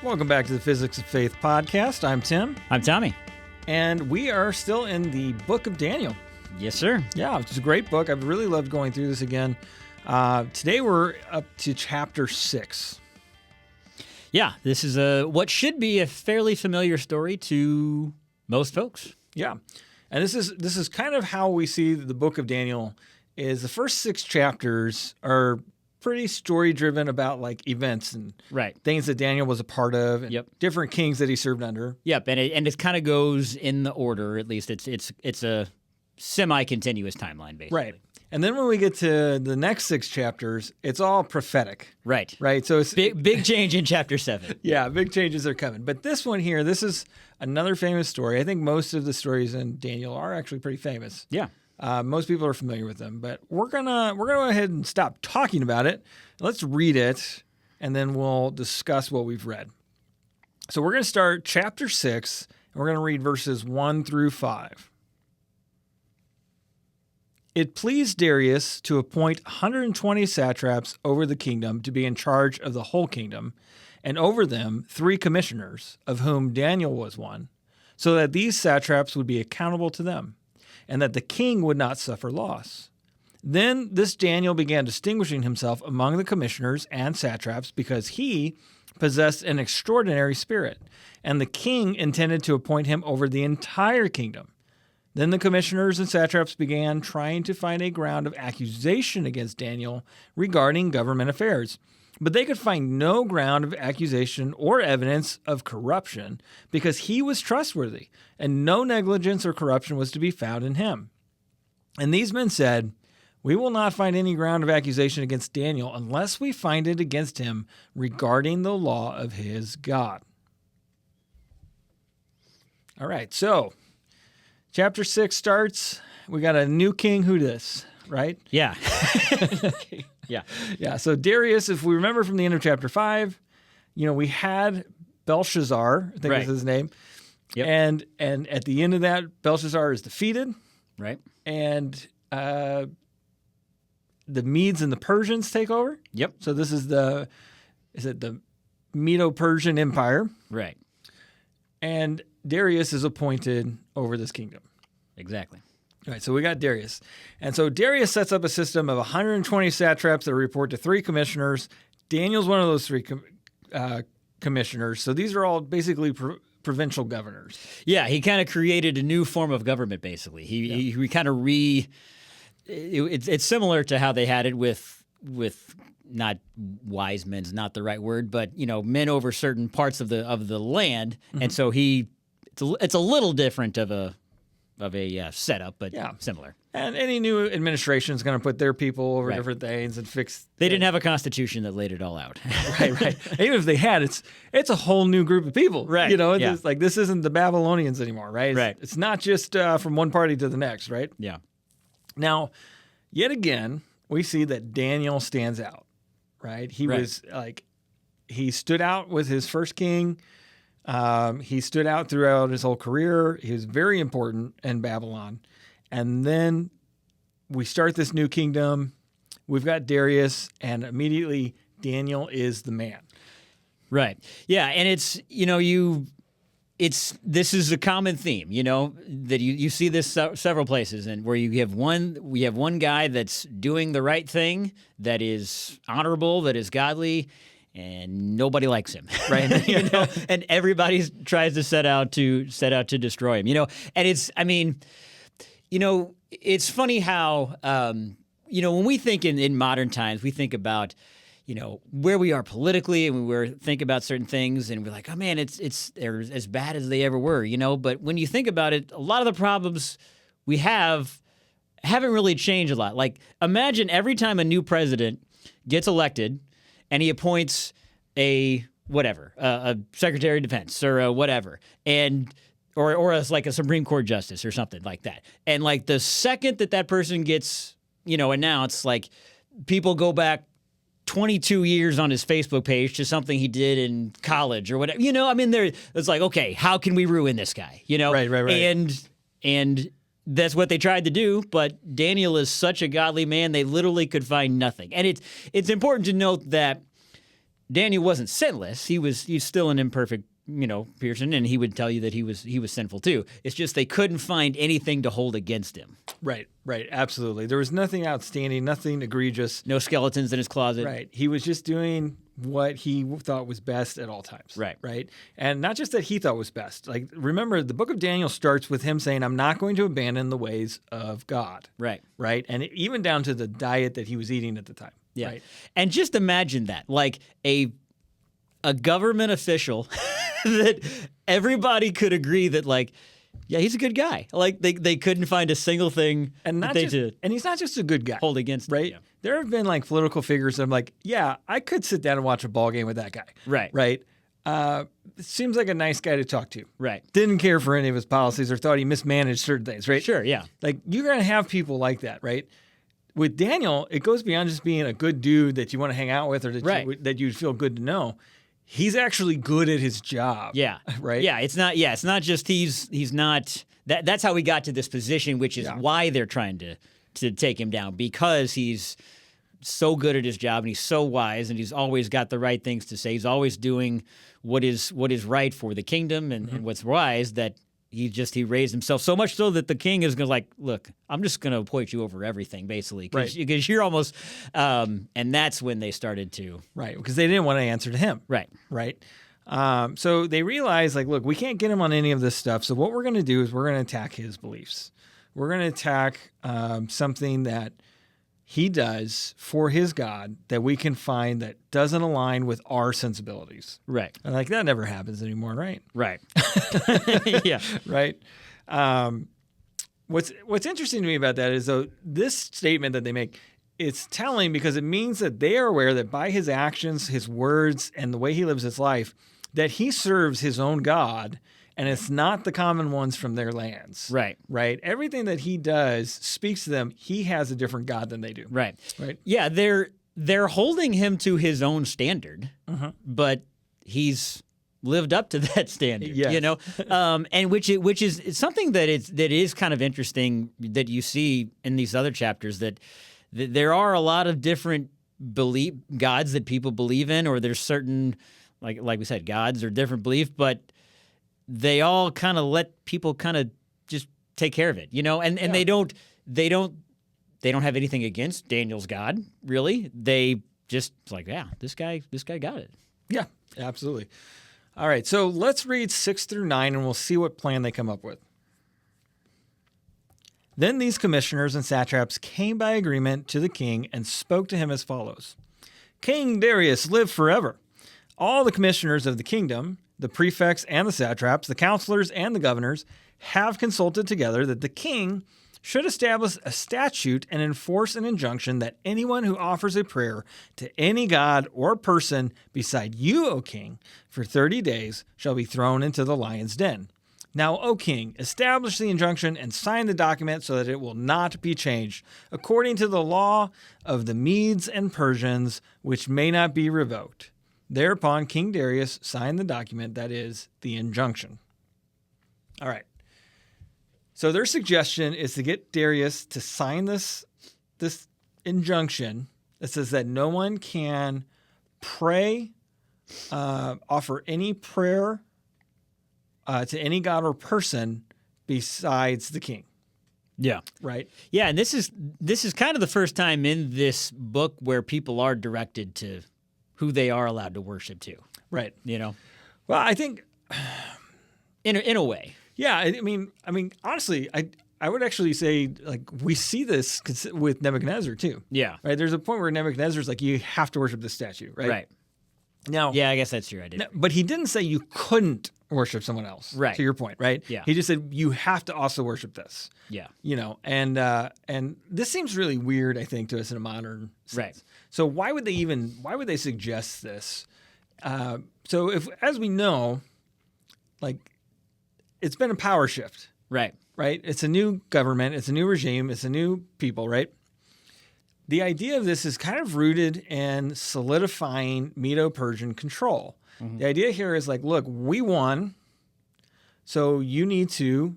Welcome back to the Physics of Faith podcast. I'm Tim. I'm Tommy. And we are still in the book of Daniel. Yes, sir. Yeah, it's a great book. I've really loved going through this again. Today we're up to chapter 6. Yeah, this is what should be a fairly familiar story to most folks. Yeah. And this is kind of how we see the book of Daniel is the first 6 chapters are pretty story-driven about like events and things that Daniel was a part of and different kings that he served under. Yep, and it kind of goes in the order, at least it's a semi-continuous timeline, basically. Right. And then when we get to the next 6 chapters, it's all prophetic. Right. Right. So it's big change in chapter 7. Yeah, big changes are coming. But this one here, this is another famous story. I think most of the stories in Daniel are actually pretty famous. Yeah. Most people are familiar with them, but we're gonna go ahead and stop talking about it. Let's read it, and then we'll discuss what we've read. So we're gonna start chapter 6, and we're gonna read verses 1 through 5. It pleased Darius to appoint 120 satraps over the kingdom to be in charge of the whole kingdom, and over them 3 commissioners, of whom Daniel was one, so that these satraps would be accountable to them, and that the king would not suffer loss. Then this Daniel began distinguishing himself among the commissioners and satraps because he possessed an extraordinary spirit, and the king intended to appoint him over the entire kingdom. Then the commissioners and satraps began trying to find a ground of accusation against Daniel regarding government affairs. But they could find no ground of accusation or evidence of corruption because he was trustworthy, and no negligence or corruption was to be found in him. And these men said, "We will not find any ground of accusation against Daniel unless we find it against him regarding the law of his God." All right, so chapter 6 starts. We got a new king who dis, right? Yeah. Yeah. So Darius, if we remember from the end of chapter 5, we had Belshazzar, I think is his name. Yep. And at the end of that, Belshazzar is defeated. Right. And the Medes and the Persians take over. Yep. So this is the Medo-Persian Empire. Right. And Darius is appointed over this kingdom. Exactly. All right, so we got Darius. And so Darius sets up a system of 120 satraps that report to 3 commissioners. Daniel's one of those 3 commissioners. So these are all basically provincial governors. Yeah, he kind of created a new form of government, basically. He kind of it's similar to how they had it with not wise men's not the right word, but men over certain parts of the land. Mm-hmm. And so it's a little different of a setup, but similar. And any new administration is going to put their people over different things and fix. They didn't have a constitution that laid it all out. Right. Even if they had, it's a whole new group of people. Right. It's like this isn't the Babylonians anymore, right? Right. It's not just from one party to the next, right? Yeah. Now, yet again, we see that Daniel stands out, right? He stood out with his first king. He stood out throughout his whole career. He was very important in Babylon. And then we start this new kingdom. We've got Darius, and immediately Daniel is the man. Right. Yeah, and this is a common theme, that you see this several places, and where we have one guy that's doing the right thing, that is honorable, that is godly, and nobody likes him, right? And everybody tries to set out to destroy him, And it's funny how when we think in modern times, we think about where we are politically, and we think about certain things, and we're like, oh man, they're as bad as they ever were, But when you think about it, a lot of the problems we haven't really changed a lot. Like, imagine every time a new president gets elected, and he appoints a Secretary of Defense or a whatever, or as like a Supreme Court justice or something like that. And like the second that person gets, announced, like people go back 22 years on his Facebook page to something he did in college or whatever. It's like, okay, how can we ruin this guy? Right. And that's what they tried to do, but Daniel is such a godly man, they literally could find nothing. And it's important to note that Daniel wasn't sinless. He's still an imperfect, person, and he would tell you that he was sinful too. It's just they couldn't find anything to hold against him. Right, absolutely. There was nothing outstanding, nothing egregious. No skeletons in his closet. Right. He was just doing what he thought was best at all times. Right. And not just that he thought was best. Like, remember, the book of Daniel starts with him saying, I'm not going to abandon the ways of God. Right. And even down to the diet that he was eating at the time. Yeah. Right? And just imagine that, like a government official that everybody could agree that, like, yeah, he's a good guy. Like, they couldn't find a single thing and he's not just a good guy. Hold against right? him. Yeah. There have been like political figures that I'm like, yeah, I could sit down and watch a ball game with that guy. Right. Seems like a nice guy to talk to. Right. Didn't care for any of his policies or thought he mismanaged certain things, right? Sure, yeah. Like, you're going to have people like that, right? With Daniel, it goes beyond just being a good dude that you want to hang out with or that you'd feel good to know. He's actually good at his job. Yeah. Right? Yeah, it's not just he's not that's how he got to this position, which is why they're trying to take him down, because he's so good at his job and he's so wise and he's always got the right things to say. He's always doing what is right for the kingdom and what's wise, that he raised himself so much so that the king is going to, like, look, I'm just going to appoint you over everything, basically, because you're almost and that's when they started to because they didn't want to answer to him. Right. So they realized, like, look, we can't get him on any of this stuff. So what we're going to do is we're going to attack his beliefs. We're going to attack something that he does for his God that we can find that doesn't align with our sensibilities. Right. And like, that never happens anymore, right? Right. Yeah. Right. What's interesting to me about that is, though, this statement that they make, it's telling because it means that they are aware that by his actions, his words, and the way he lives his life, that he serves his own God, and it's not the common ones from their lands. Right. Everything that he does speaks to them. He has a different God than they do. Right. Right. Yeah, they're holding him to his own standard, but he's lived up to that standard. Yes. And which is something that is kind of interesting that you see in these other chapters, that there are a lot of different gods that people believe in, or there's certain, like we said, gods or different belief, but they all kind of let people kind of just take care of it, and they don't have anything against Daniel's God, really. They just like, yeah, this guy got it. Yeah, absolutely. All right, so let's read 6 through 9, and we'll see what plan they come up with. Then these commissioners and satraps came by agreement to the king and spoke to him as follows. King Darius, live forever. All the commissioners of the kingdom, the prefects and the satraps, the counselors and the governors, have consulted together that the king should establish a statute and enforce an injunction that anyone who offers a prayer to any god or person beside you, O king, for 30 days shall be thrown into the lion's den. Now, O king, establish the injunction and sign the document so that it will not be changed, according to the law of the Medes and Persians, which may not be revoked. Thereupon King Darius signed the document, that is, the injunction. All right. So their suggestion is to get Darius to sign this injunction that says that no one can pray, offer any prayer to any god or person besides the king. Yeah. Right. Yeah, and this is kind of the first time in this book where people are directed to who they are allowed to worship to. Right. Well, I think in a way. Yeah, I mean, honestly, I would actually say, like, we see this with Nebuchadnezzar too. Yeah. Right. There's a point where Nebuchadnezzar's like, you have to worship this statue, right? Right. Now. Yeah, I guess that's true. I did. But he didn't say you couldn't worship someone else. Right. To your point, right? Yeah. He just said you have to also worship this. Yeah. And this seems really weird, I think, to us in a modern sense. Right. So why would they suggest this? So if, as we know, like, it's been a power shift. Right. Right? It's a new government. It's a new regime. It's a new people, right? The idea of this is kind of rooted in solidifying Medo-Persian control. Mm-hmm. The idea here is like, look, we won, so you need to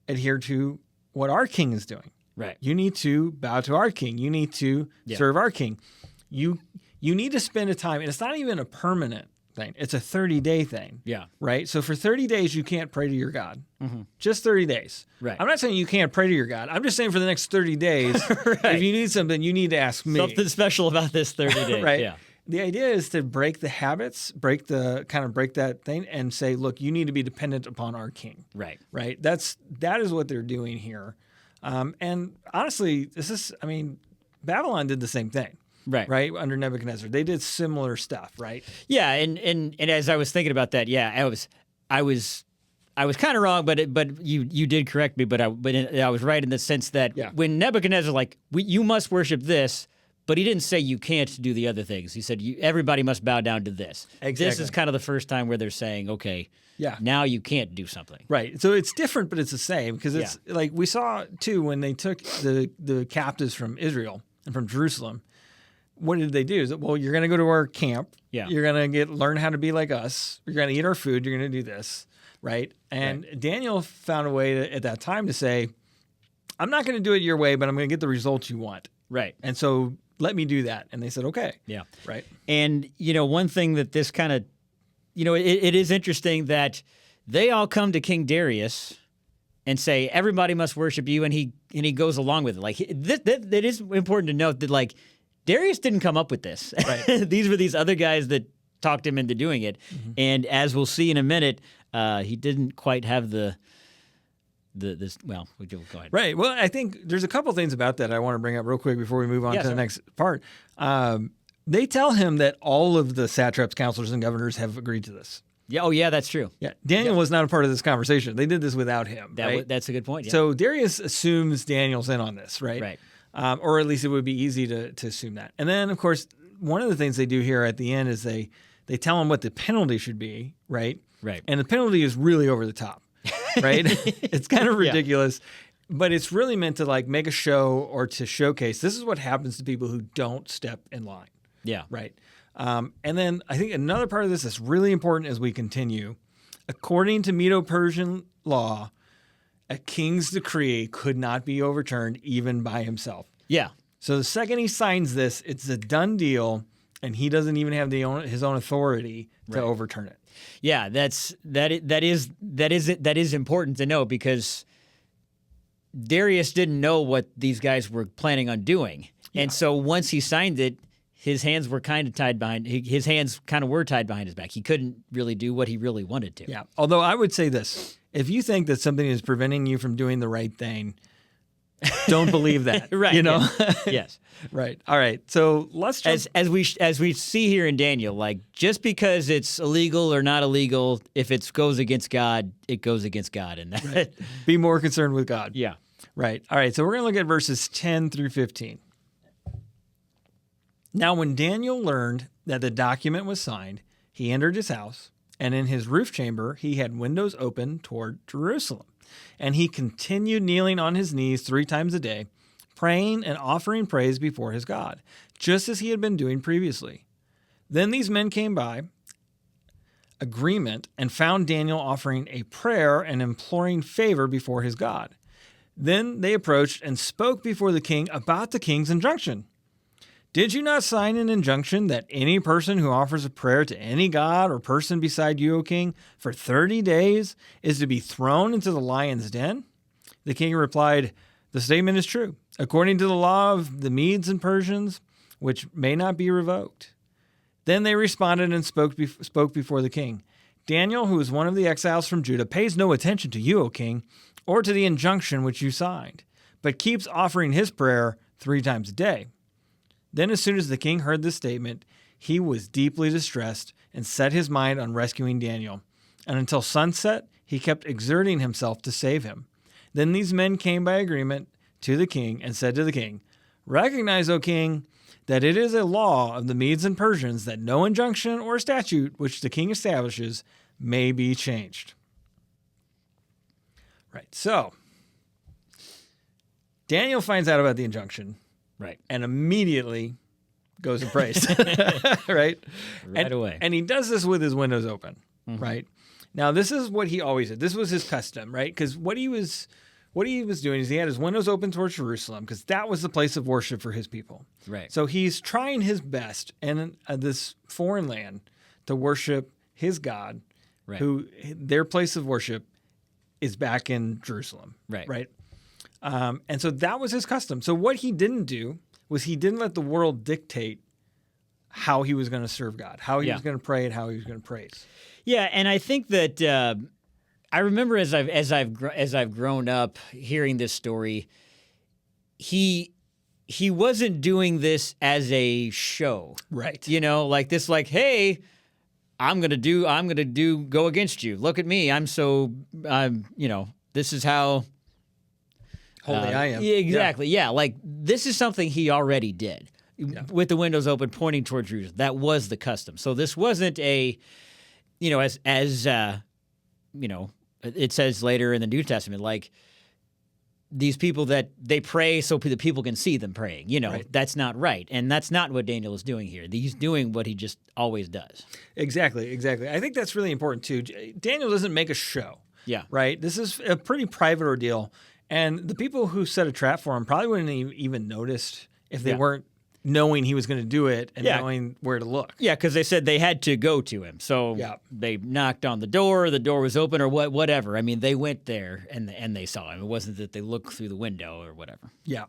adhere to what our king is doing. Right. You need to bow to our king. You need to serve our king. You you need to spend a time, and it's not even a permanent thing. It's a 30-day thing. Yeah. Right? So for 30 days, you can't pray to your God. Just 30 days. Right. I'm not saying you can't pray to your God. I'm just saying for the next 30 days, if you need something, you need to ask me. Something special about this 30 days. Right? Yeah. The idea is to break the habits, break that thing, and say, look, you need to be dependent upon our King. Right. Right? That is what they're doing here. And honestly, Babylon did the same thing. Right. Under Nebuchadnezzar. They did similar stuff, right? Yeah, and as I was thinking about that, yeah, I was kind of wrong, but you did correct me, but I was right in the sense that when Nebuchadnezzar you must worship this, but he didn't say you can't do the other things. He said everybody must bow down to this. Exactly. This is kind of the first time where they're saying, okay, now you can't do something. Right. So it's different, but it's the same because it's like we saw too when they took the captives from Israel and from Jerusalem. What did they do? Is well, you're going to go to our camp. Yeah. You're going to learn how to be like us. You're going to eat our food. You're going to do this, right? And Daniel found a way at that time to say, I'm not going to do it your way, but I'm going to get the results you want. Right. And so let me do that. And they said, okay. Yeah. Right. And, one thing that this kind of, it is interesting that they all come to King Darius and say, everybody must worship you. And he goes along with it. Like, that is important to note that, like, Darius didn't come up with this. Right. These were these other guys that talked him into doing it. And as we'll see in a minute, he didn't quite have we'll go ahead. Right. Well, I think there's a couple things about that I want to bring up real quick before we move on to the next part. They tell him that all of the satraps, counselors, and governors have agreed to this. Yeah. Oh, yeah, that's true. Yeah. Daniel was not a part of this conversation. They did this without him. That's a good point. Yeah. So Darius assumes Daniel's in on this, right? Right. Or at least it would be easy to assume that. And then, of course, one of the things they do here at the end is they tell him what the penalty should be, right? Right. And the penalty is really over the top, right? It's kind of ridiculous, but it's really meant to like make a show or to showcase this is what happens to people who don't step in line. Yeah. Right. And then I think another part of this that's really important as we continue. According to Medo-Persian law, a king's decree could not be overturned even by himself. Yeah. So the second he signs this, it's a done deal, and he doesn't even have his own authority to overturn it. Yeah, that is important to know because Darius didn't know what these guys were planning on doing, and so once he signed it, his hands were kind of tied behind his back. He couldn't really do what he really wanted to. Yeah. Although I would say this: if you think that something is preventing you from doing the right thing, don't believe that. Right. Yes. Right. All right. So let's jump. As we see here in Daniel, like just because it's illegal or not illegal, if it goes against God, it goes against God, and that. Be more concerned with God. Yeah. Right. All right. So we're going to look at verses 10 through 15. Now, when Daniel learned that the document was signed, he entered his house, and in his roof chamber he had windows open toward Jerusalem. And he continued kneeling on his knees 3 times a day, praying and offering praise before his God, just as he had been doing previously. Then these men came by agreement and found Daniel offering a prayer and imploring favor before his God. Then they approached and spoke before the king about the king's injunction. Did you not sign an injunction that any person who offers a prayer to any god or person beside you, O king, for 30 days is to be thrown into the lion's den? The king replied, the statement is true, according to the law of the Medes and Persians, which may not be revoked. Then they responded and spoke before the king. Daniel, who is one of the exiles from Judah, pays no attention to you, O king, or to the injunction which you signed, but keeps offering his prayer 3 times a day. Then as soon as the king heard this statement, he was deeply distressed and set his mind on rescuing Daniel. And until sunset, he kept exerting himself to save him. Then these men came by agreement to the king and said to the king, recognize, O king, that it is a law of the Medes and Persians that no injunction or statute which the king establishes may be changed. Right, so Daniel finds out about the injunction. Right. And immediately goes and prays. Right? Right away. And he does this with his windows open. Mm-hmm. Right? Now, this is what he always did. This was his custom, right? Because what he was what he was doing is he had his windows open towards Jerusalem because that was the place of worship for his people. Right. So he's trying his best in this foreign land to worship his God, Right. who their place of worship is back in Jerusalem. Right. Right. And so that was his custom. So what he didn't do was he didn't let the world dictate how he was going to serve God, how he Yeah. was going to pray, and how he was going to praise. Yeah, and I think that I remember as I've grown up hearing this story, he wasn't doing this as a show, Right. you know, like this, like, hey, I'm gonna go against you. Look at me, this is how Holy I am. Yeah, exactly. Yeah, like this is something he already did with the windows open, pointing towards Jerusalem. That was the custom. So this wasn't a, it says later in the New Testament, like these people that they pray so the people can see them praying. Right. That's not right, and that's not what Daniel is doing here. He's doing what he just always does. Exactly. I think that's really important too. Daniel doesn't make a show. Yeah. Right. This is a pretty private ordeal. And the people who set a trap for him probably wouldn't even noticed if they weren't knowing he was going to do it and knowing where to look. Yeah, because they said they had to go to him. So they knocked on the door was open or whatever. I mean, they went there and they saw him. It wasn't that they looked through the window or whatever. Yeah.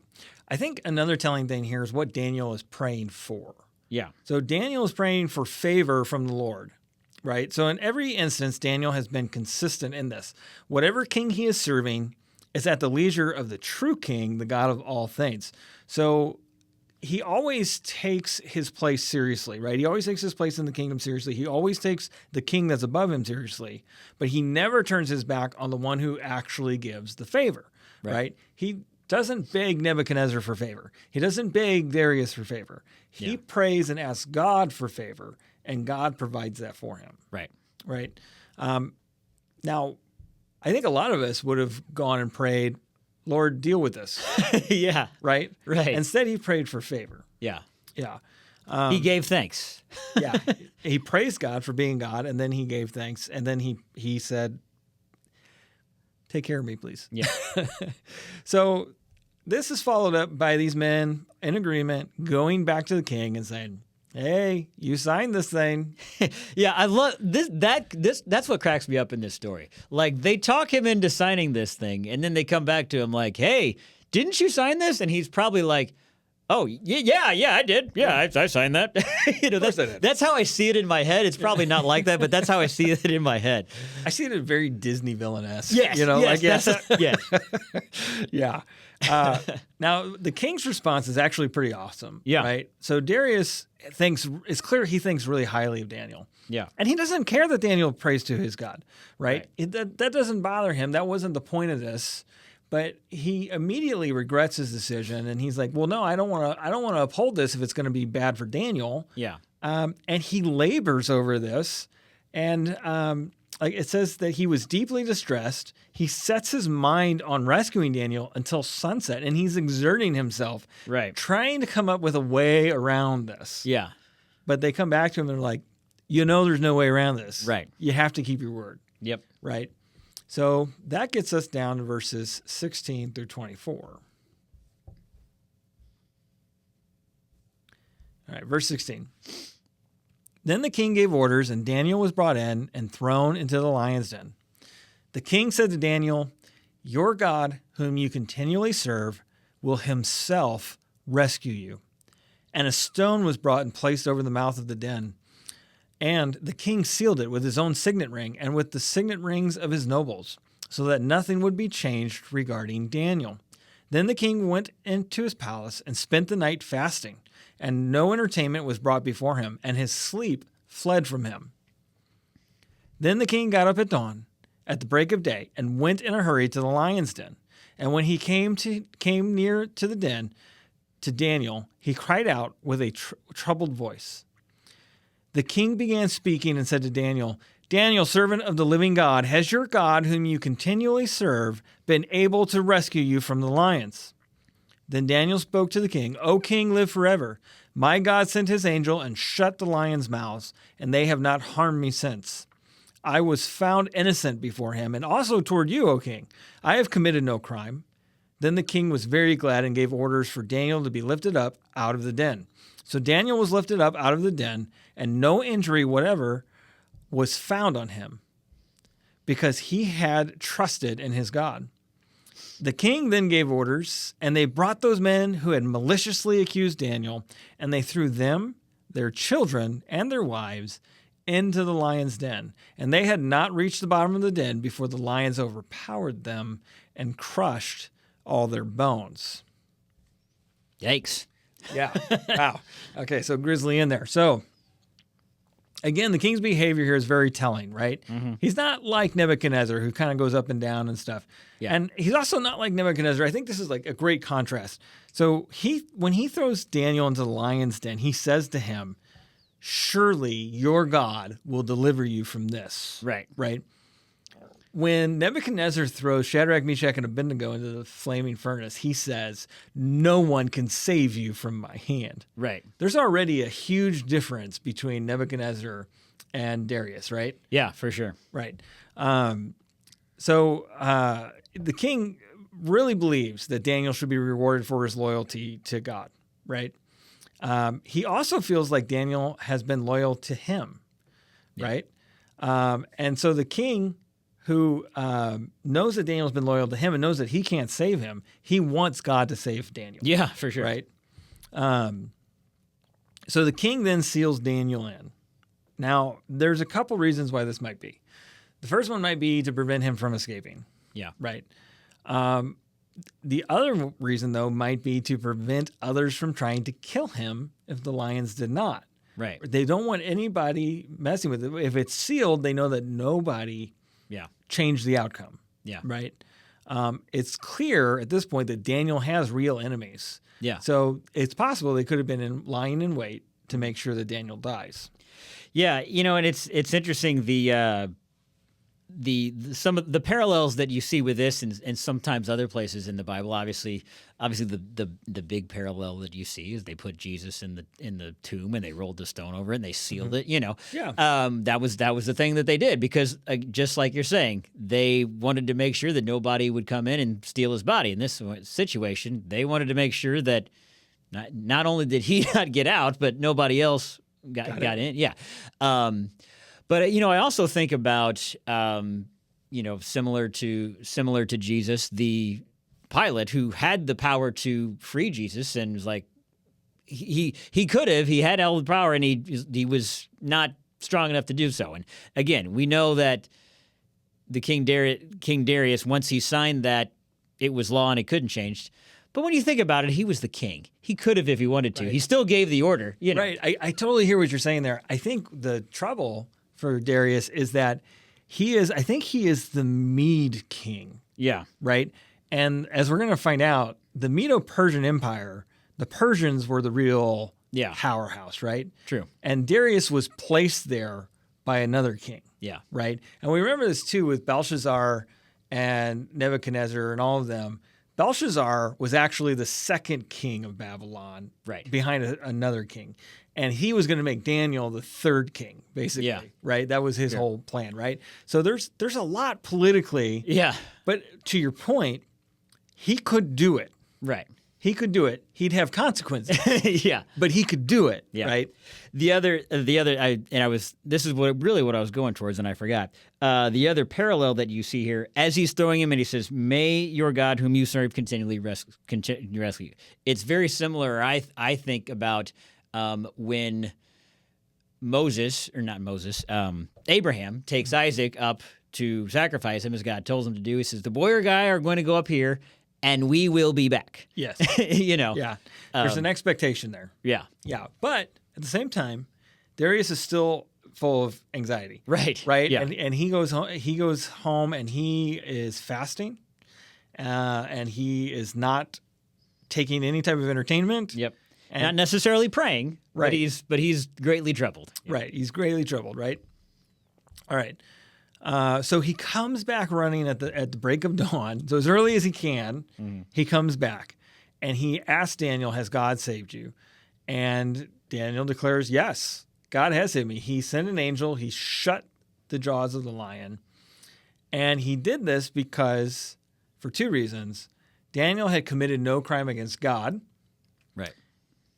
I think another telling thing here is what Daniel is praying for. Yeah. So Daniel is praying for favor from the Lord, right? So in every instance, Daniel has been consistent in this. Whatever king he is serving is at the leisure of the true king, the God of all things. So he always takes his place seriously, right? He always takes his place in the kingdom seriously. He always takes the king that's above him seriously, but he never turns his back on the one who actually gives the favor, right? He doesn't beg Nebuchadnezzar for favor. He doesn't beg Darius for favor. He prays and asks God for favor, and God provides that for him. Right. Right. Now, I think a lot of us would have gone and prayed, Lord, deal with this. Yeah. Right? Right. Instead, he prayed for favor. Yeah. Yeah. He gave thanks. Yeah. He praised God for being God, and then he gave thanks. And then he said, take care of me, please. Yeah. So this is followed up by these men in agreement going back to the king and saying, hey, you signed this thing. Yeah, I love this. That's what cracks me up in this story. Like they talk him into signing this thing, and then they come back to him like, "Hey, didn't you sign this?" And he's probably like, "Oh, yeah, I did. Yeah, I signed that." That's how I see it in my head. It's probably not like that, but that's how I see it in my head. I see it very Disney villain-esque. Yes, yes. Yeah. Now, the king's response is actually pretty awesome. Yeah. Right? So Darius it's clear he thinks really highly of Daniel. Yeah. And he doesn't care that Daniel prays to his God, right? That doesn't bother him. That wasn't the point of this. But he immediately regrets his decision, and he's like, well, no, I don't want to uphold this if it's going to be bad for Daniel. Yeah. And he labors over this. And like it says that he was deeply distressed. He sets his mind on rescuing Daniel until sunset, and he's exerting himself, Right. trying to come up with a way around this. Yeah. But they come back to him and they're like, there's no way around this. Right. You have to keep your word. Yep. Right. So that gets us down to verses 16 through 24. All right, verse 16. Then the king gave orders, and Daniel was brought in and thrown into the lion's den. The king said to Daniel, your God, whom you continually serve, will himself rescue you. And a stone was brought and placed over the mouth of the den. And the king sealed it with his own signet ring and with the signet rings of his nobles, so that nothing would be changed regarding Daniel. Then the king went into his palace and spent the night fasting, and no entertainment was brought before him, and his sleep fled from him. Then the king got up at dawn, at the break of day, and went in a hurry to the lion's den. And when he came near to the den, to Daniel, he cried out with a troubled voice. The king began speaking and said to Daniel, Daniel, servant of the living God, has your God, whom you continually serve, been able to rescue you from the lions? Then Daniel spoke to the king, O king, live forever. My God sent his angel and shut the lions' mouths, and they have not harmed me since. I was found innocent before him, and also toward you, O king. I have committed no crime. Then the king was very glad and gave orders for Daniel to be lifted up out of the den. So Daniel was lifted up out of the den, and no injury whatever was found on him, because he had trusted in his God. The king then gave orders, and they brought those men who had maliciously accused Daniel, and they threw them, their children, and their wives into the lion's den. And they had not reached the bottom of the den before the lions overpowered them and crushed all their bones. Yikes. Yeah. Wow. Okay, so grisly in there. So, again, the king's behavior here is very telling, right? He's not like Nebuchadnezzar, who kind of goes up and down and stuff. Yeah. And he's also not like Nebuchadnezzar. I think this is like a great contrast. So when he throws Daniel into the lion's den, he says to him, surely your God will deliver you from this. Right. Right? When Nebuchadnezzar throws Shadrach, Meshach, and Abednego into the flaming furnace, he says, no one can save you from my hand. Right. There's already a huge difference between Nebuchadnezzar and Darius, right? Yeah, for sure. Right. So the king really believes that Daniel should be rewarded for his loyalty to God, right? He also feels like Daniel has been loyal to him, right? And so the king, who knows that Daniel's been loyal to him and knows that he can't save him, he wants God to save Daniel. Yeah, for sure. Right? So the king then seals Daniel in. Now, there's a couple reasons why this might be. The first one might be to prevent him from escaping. Yeah. Right. The other reason, though, might be to prevent others from trying to kill him if the lions did not. Right. They don't want anybody messing with it. If it's sealed, they know that nobody Yeah. changed the outcome. Yeah. Right. It's clear at this point that Daniel has real enemies. Yeah. So it's possible they could have been lying in wait to make sure that Daniel dies. Yeah, and it's interesting some of the parallels that you see with this and sometimes other places in the Bible. Obviously the big parallel that you see is they put Jesus in the tomb and they rolled the stone over it and they sealed it. Yeah. That was the thing that they did because just like you're saying, they wanted to make sure that nobody would come in and steal his body. In this situation, they wanted to make sure that not only did he not get out, but nobody else got in. Yeah. But I also think about similar to Jesus, the Pilate who had the power to free Jesus and was like he could have, he had all the power and he was not strong enough to do so. And again, we know that the King Darius, once he signed that, it was law and it couldn't change. But when you think about it, he was the king. He could have if he wanted to. Right. He still gave the order. Right. I totally hear what you're saying there. I think the trouble for Darius is that he is the Mede king. Yeah. Right? And as we're going to find out, the Medo-Persian Empire, the Persians were the real powerhouse, right? True. And Darius was placed there by another king. Yeah. Right? And we remember this too with Belshazzar and Nebuchadnezzar and all of them. Belshazzar was actually the second king of Babylon, right, behind another king. And he was going to make Daniel the third king, basically, right? That was his whole plan, right? So there's a lot politically. Yeah. But to your point, he could do it. Right. He could do it. He'd have consequences. Yeah. But he could do it, right? This is what I was going towards and I forgot. The other parallel that you see here, as he's throwing him and he says, may your God whom you serve continually rescue you. It's very similar, I think, about when Abraham takes Isaac up to sacrifice him as God tells him to do. He says, the boy or guy are going to go up here and we will be back. Yes. Yeah. There's an expectation there. Yeah. Yeah. But at the same time, Darius is still full of anxiety. Right. Right. Yeah. And he goes home and he is fasting, and he is not taking any type of entertainment. Yep. And not necessarily praying. Right. But he's greatly troubled. Right. He's greatly troubled. Right. All right. So he comes back running at the break of dawn. So as early as he can, he comes back and he asks Daniel, has God saved you? And Daniel declares, yes, God has saved me. He sent an angel. He shut the jaws of the lion. And he did this because, for two reasons. Daniel had committed no crime against God, Right.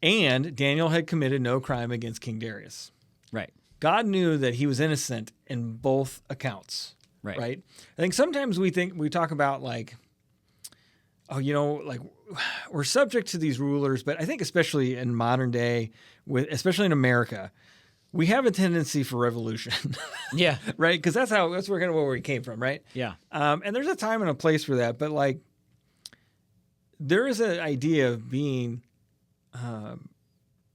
and Daniel had committed no crime against King Darius. Right. God knew that he was innocent in both accounts. Right. Right. I think sometimes we talk about like, oh, like we're subject to these rulers, but I think especially in modern day, especially in America, we have a tendency for revolution. Yeah. Right. Because that's kind of where we came from. Right. Yeah. And there's a time and a place for that. But like, there is an idea of being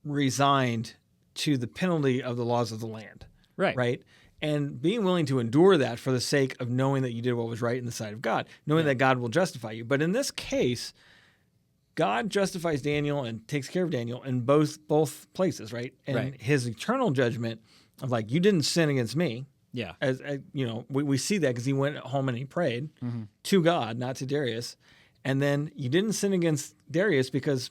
resigned to the penalty of the laws of the land. Right. Right. And being willing to endure that for the sake of knowing that you did what was right in the sight of God, knowing that God will justify you. But in this case, God justifies Daniel and takes care of Daniel in both places, right? And Right. his eternal judgment of like, you didn't sin against me. Yeah. As we see that because he went home and he prayed to God, not to Darius. And then you didn't sin against Darius because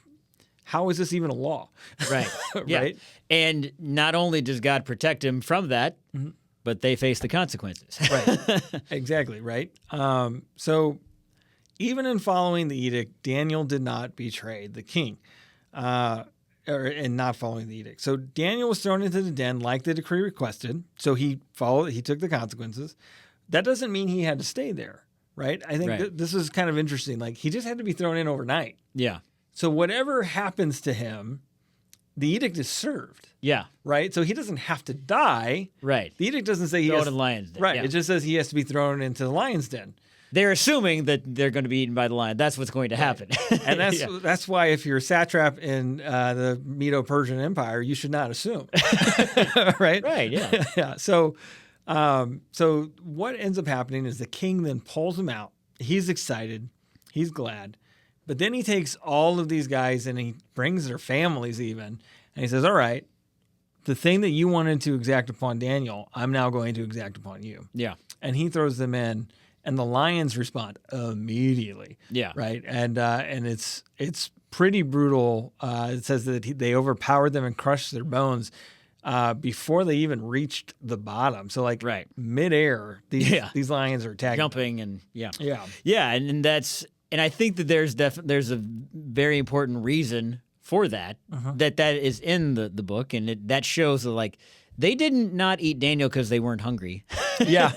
how is this even a law? Right. Yeah. Right? And not only does God protect him from that, but they face the consequences. Right. Exactly. Right. So even in following the edict, Daniel did not betray the king, and not following the edict. So Daniel was thrown into the den like the decree requested. So he took the consequences. That doesn't mean he had to stay there. Right. I think Right. this is kind of interesting. Like he just had to be thrown in overnight. Yeah. So whatever happens to him, the edict is served. Yeah. Right. So he doesn't have to die. Right. The edict doesn't say he Thrown has in the lion's den. Right. Yeah. It just says he has to be thrown into the lion's den. They're assuming that they're going to be eaten by the lion. That's what's going to happen. And that's Yeah. that's why if you're a satrap in the Medo-Persian Empire, you should not assume. Right? Right. Yeah. Yeah. So what ends up happening is the king then pulls him out. He's excited. He's glad. But then he takes all of these guys and he brings their families even. And he says, all right, the thing that you wanted to exact upon Daniel, I'm now going to exact upon you. Yeah. And he throws them in. And the lions respond immediately. Yeah. Right. And it's pretty brutal. It says that they overpowered them and crushed their bones before they even reached the bottom. So like Right. midair, these lions are attacking. Jumping and yeah. Yeah. Yeah, and that's and I think that there's a very important reason for that that is in the book, and that shows that like they didn't not eat Daniel because they weren't hungry. Yeah.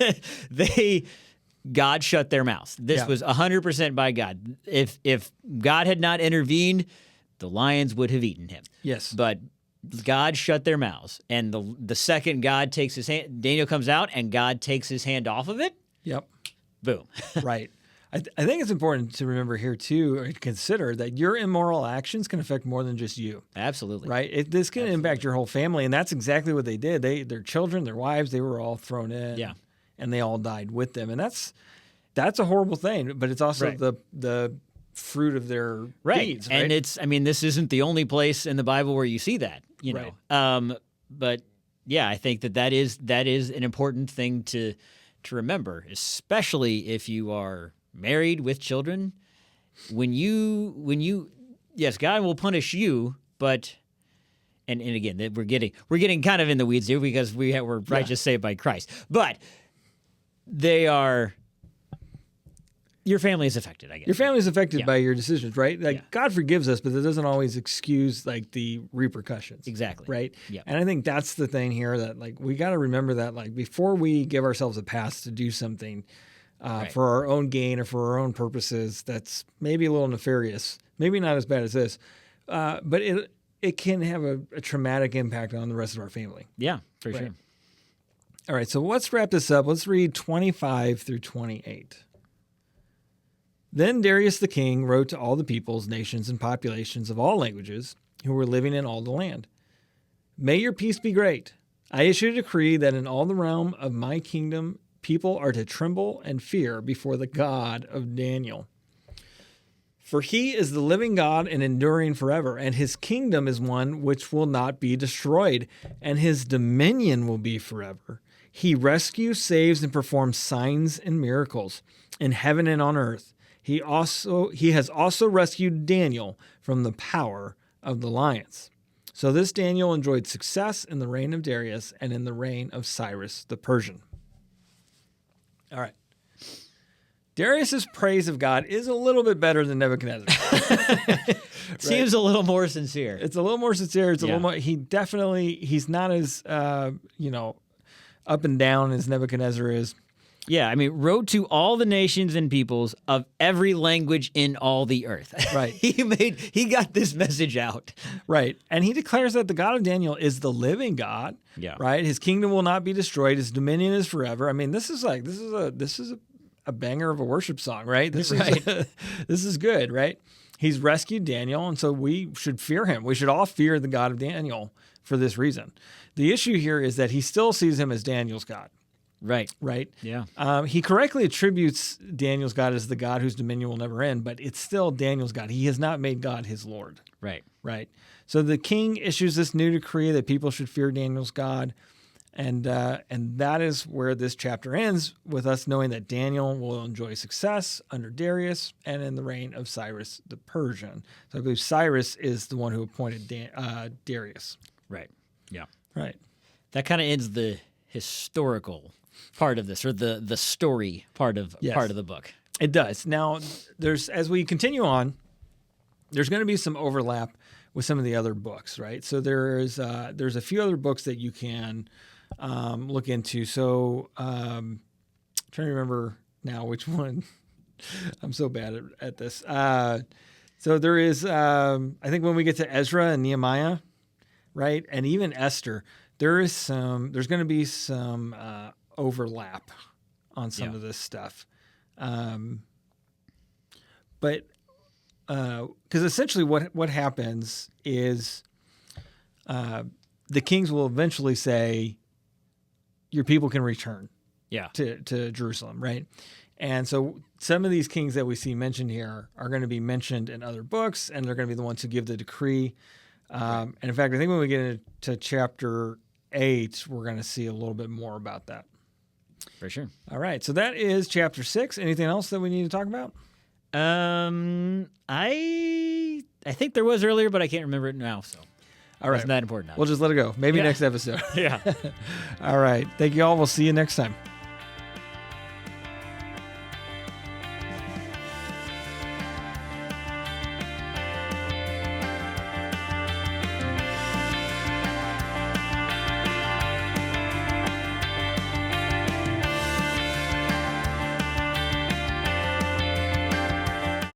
God shut their mouths. This was 100% by God. If God had not intervened, the lions would have eaten him. Yes. But God shut their mouths, and the second God takes his hand, Daniel comes out, and God takes his hand off of it. Yep. Boom. Right. I think it's important to remember here too, or consider that your immoral actions can affect more than just you. Absolutely. Right. This can impact your whole family, and that's exactly what they did. Their children, their wives, they were all thrown in. Yeah. And they all died with them, and that's a horrible thing. But it's also Right. the fruit of their Right. deeds. Right. And this isn't the only place in the Bible where you see that, Right. But yeah, I think that is an important thing to remember, especially if you are married with children. When you yes, God will punish you, but and again, that we're getting kind of in the weeds here because we're righteous saved by Christ. But your family is affected, I guess. Your family is affected Yeah. by your decisions, right? Like Yeah. God forgives us, but that doesn't always excuse like the repercussions. Exactly. Right. Yeah. And I think that's the thing here that like we got to remember that like before we give ourselves a pass to do something Right. for our own gain or for our own purposes, that's maybe a little nefarious, maybe not as bad as this, but it can have a traumatic impact on the rest of our family. Yeah, for Right. sure. All right, so let's wrap this up. Let's read 25 through 28. Then Darius the king wrote to all the peoples, nations, and populations of all languages who were living in all the land. May your peace be great. I issue a decree that in all the realm of my kingdom, people are to tremble and fear before the God of Daniel. For he is the living God and enduring forever, and his kingdom is one which will not be destroyed, and his dominion will be forever. He rescues, saves, and performs signs and miracles in heaven and on earth. He has also rescued Daniel from the power of the lions. So this Daniel enjoyed success in the reign of Darius and in the reign of Cyrus the Persian. All right. Darius's praise of God is a little bit better than Nebuchadnezzar. Seems a little more sincere. It's a little more sincere. It's a Yeah. little more. He's not as up and down as Nebuchadnezzar is. Yeah, I mean, wrote to all the nations and peoples of every language in all the earth. Right. He got this message out. Right. And he declares that the God of Daniel is the living God. Yeah. Right. His kingdom will not be destroyed. His dominion is forever. I mean, this is a banger of a worship song, right? This is good, right? He's rescued Daniel, and so we should fear him. We should all fear the God of Daniel for this reason. The issue here is that he still sees him as Daniel's God. Right. Right? Yeah. He correctly attributes Daniel's God as the God whose dominion will never end, but it's still Daniel's God. He has not made God his Lord. Right. Right. So the king issues this new decree that people should fear Daniel's God. And that is where this chapter ends, with us knowing that Daniel will enjoy success under Darius and in the reign of Cyrus the Persian. So I believe Cyrus is the one who appointed Darius. Right. Yeah. Right. That kind of ends the historical part of this, or the story part of the book. It does. Now, as we continue on, there's going to be some overlap with some of the other books, right? So there's a few other books that you can look into. So trying to remember now which one. I'm so bad at this. So there is, I think when we get to Ezra and Nehemiah, right, and even Esther, there's going to be some overlap on some of this stuff. But because essentially what happens is the kings will eventually say, your people can return to Jerusalem, right? And so some of these kings that we see mentioned here are going to be mentioned in other books, and they're going to be the ones who give the decree. And in fact, I think when we get into chapter 8, we're going to see a little bit more about that. For sure. All right. So that is chapter 6. Anything else that we need to talk about? I think there was earlier, but I can't remember it now. So all right. Wasn't that important now. We'll just let it go. Maybe next episode. Yeah. All right. Thank you all. We'll see you next time.